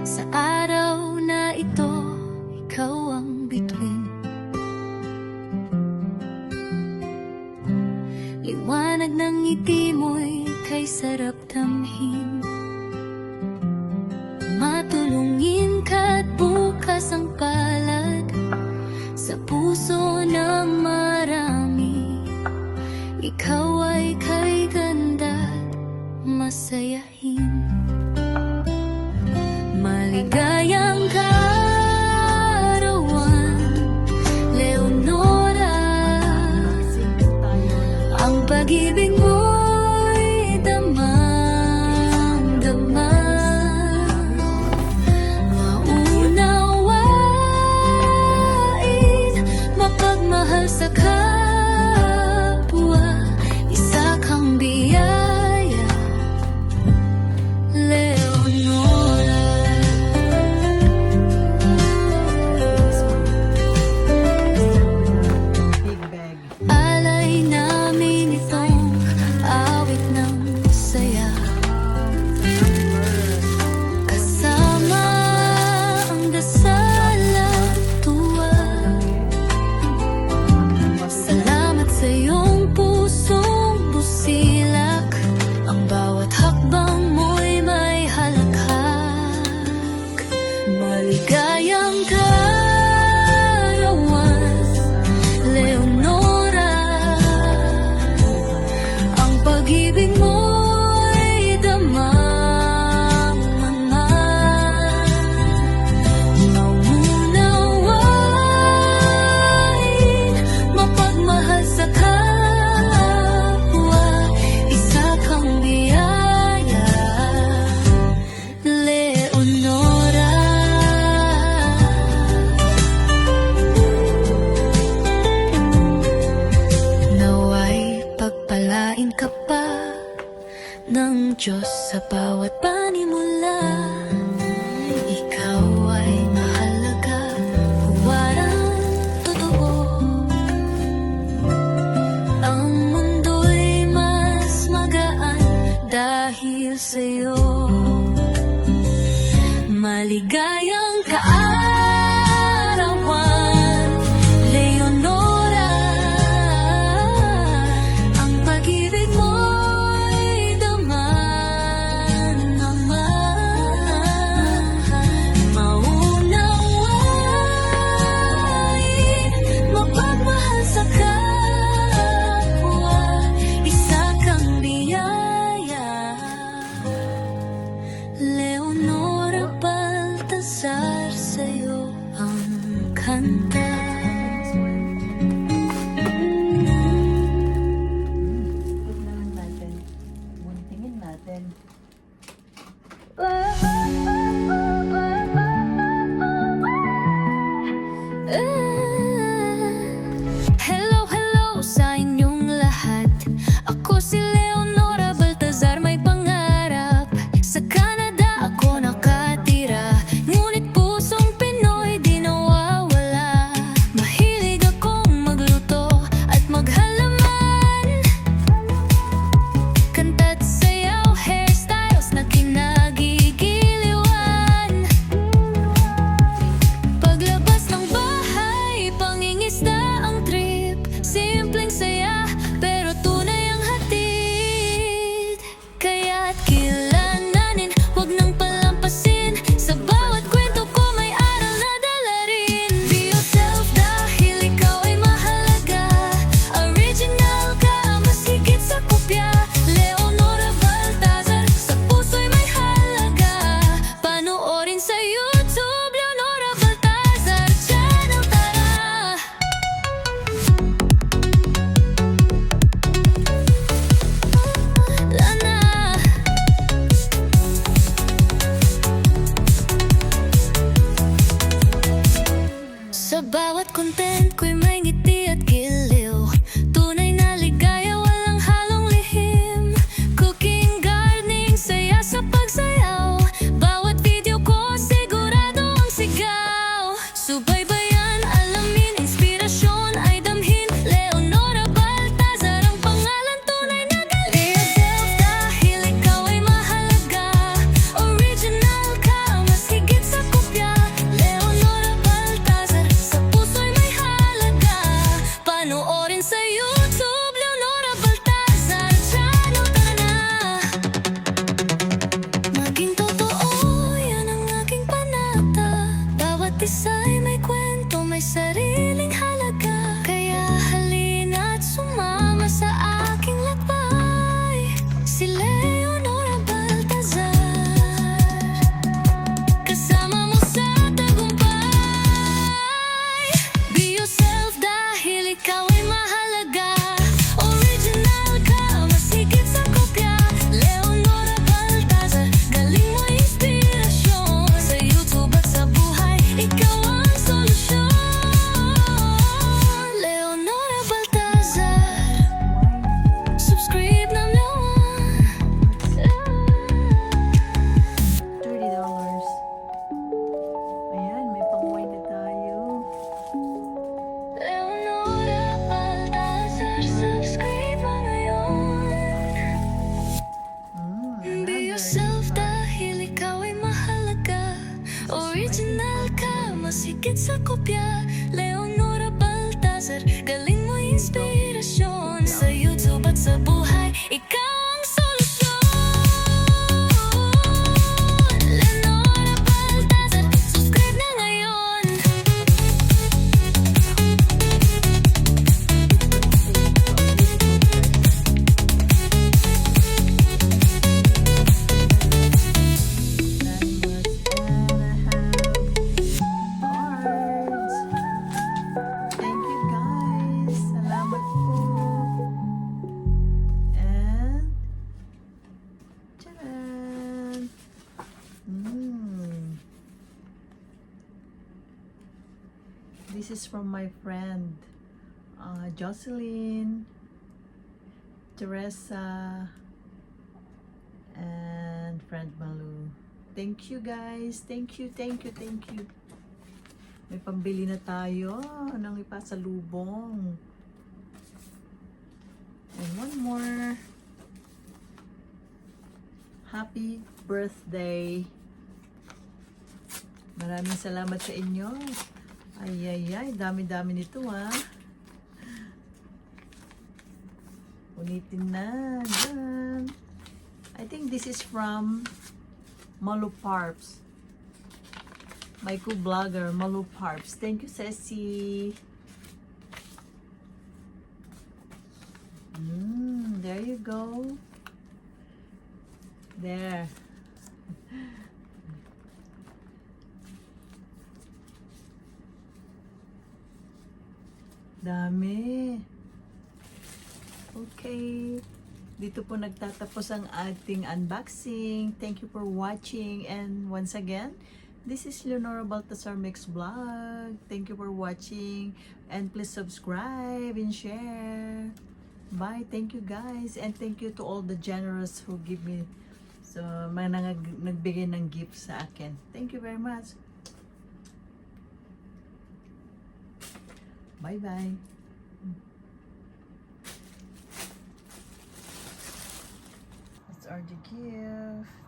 Sa araw na ito, ikaw ang bituin. Liwanag ng ngiti mo'y kay sarap damhin. Matulungin ka't bukas ang palad sa puso ng marami. Ikaw ay kay ganda't masayahin. Maligayang kaarawan, Leonora. Ang pag-ibig mo'y damang-dama. Maunawain, mapagmahal sa kapwa. Isa kang biyaya, Leonora. Alay namin itong awit ng saya, kasama ang dasal at tuwa. Salamat sa iyong pusong busilak, ang bawat hakbang mo'y may halakhak. Maligayang kaarawan, Leonora. Ang pag-ibig mo'y damang-dama. Maunawain, mapagmahal sa kapwa. Isa kang biyaya, Leonora. Naway pagpalain ka pa ng Diyos sa bawat panimula. Ikaw ay mahalaga, huwarang totoo. Ang mundo'y mas magaan dahil sa'yo. Maligayang kaarawan, Leonora. Ang pag-ibig mo'y damang-dama. Maunawain, mapagmahal sa kapwa. Isa kang biyaya, Leonora. Baltasar, sa'yo ang kanta. Guntingin natin. Hello, hello sa inyong lahat. Ako si Leonora Baltasar, may pangarap. Sa Canada ako nakatira, ngunit pusong Pinoy di nawawala. Mahilig akong magluto at maghalaman, kanta't sayaw, hairstyles na kinagigiliwan. Paglabas ng bahay, pangingisda ang trip. Simpleng saya, pero tunay ang hatid. Kaya't kilalanin, huwag nang palampasin. Sa bawat kwento ko may aral na dala rin. Be yourself dahil ikaw ay mahalaga. Original ka, mas higit sa kopya. Leonora Baltasar, sa puso'y may halaga. Panoorin sa YouTube, Leonora Baltasar Channel, tara! Lana. Sa bawat content ko'y may ngiti at giliw. Tunay na ligaya, walang halong lihim. Cooking, gardening, saya sa pagsayaw. Bawat video ko sigurado ang sigaw. Subaybayan, alamin, inspirasyon ay damhin. Leonora Baltasar ang pangalan, tunay na galing. Be yourself dahil ikaw ay mahalaga. Original ka, mas higit Original ka, mas higit sa kopya. Leonora Baltazar, galing mo inspirasyon. Sa YouTube at sa buhay, ikaw ang solusyon. Leonora Baltazar, subscribe na ngayon. Cards. Thank you guys. Salamat po. And tcharan! This is from my friend Jocelyn, Teresa, and friend Malu. Thank you guys. Thank you. May pambili na tayo ng ipasalubong. And one more. Happy birthday. Maraming salamat sa inyo. Ay, dami-dami nito Ulitin na. Yan. I think this is from Malu Parps. My co-blogger, Malu Parps. Thank you, Ceci. There you go. There. Dami. Okay. Dito po nagtatapos ang ating unboxing. Thank you for watching. And once again, this is Leonora Baltazar Mix Vlog. Thank you for watching. And please subscribe and share. Bye. Thank you guys. And thank you to all the generous who give me mga nagbigay ng gifts sa akin. Thank you very much. Bye-bye. That's our gift.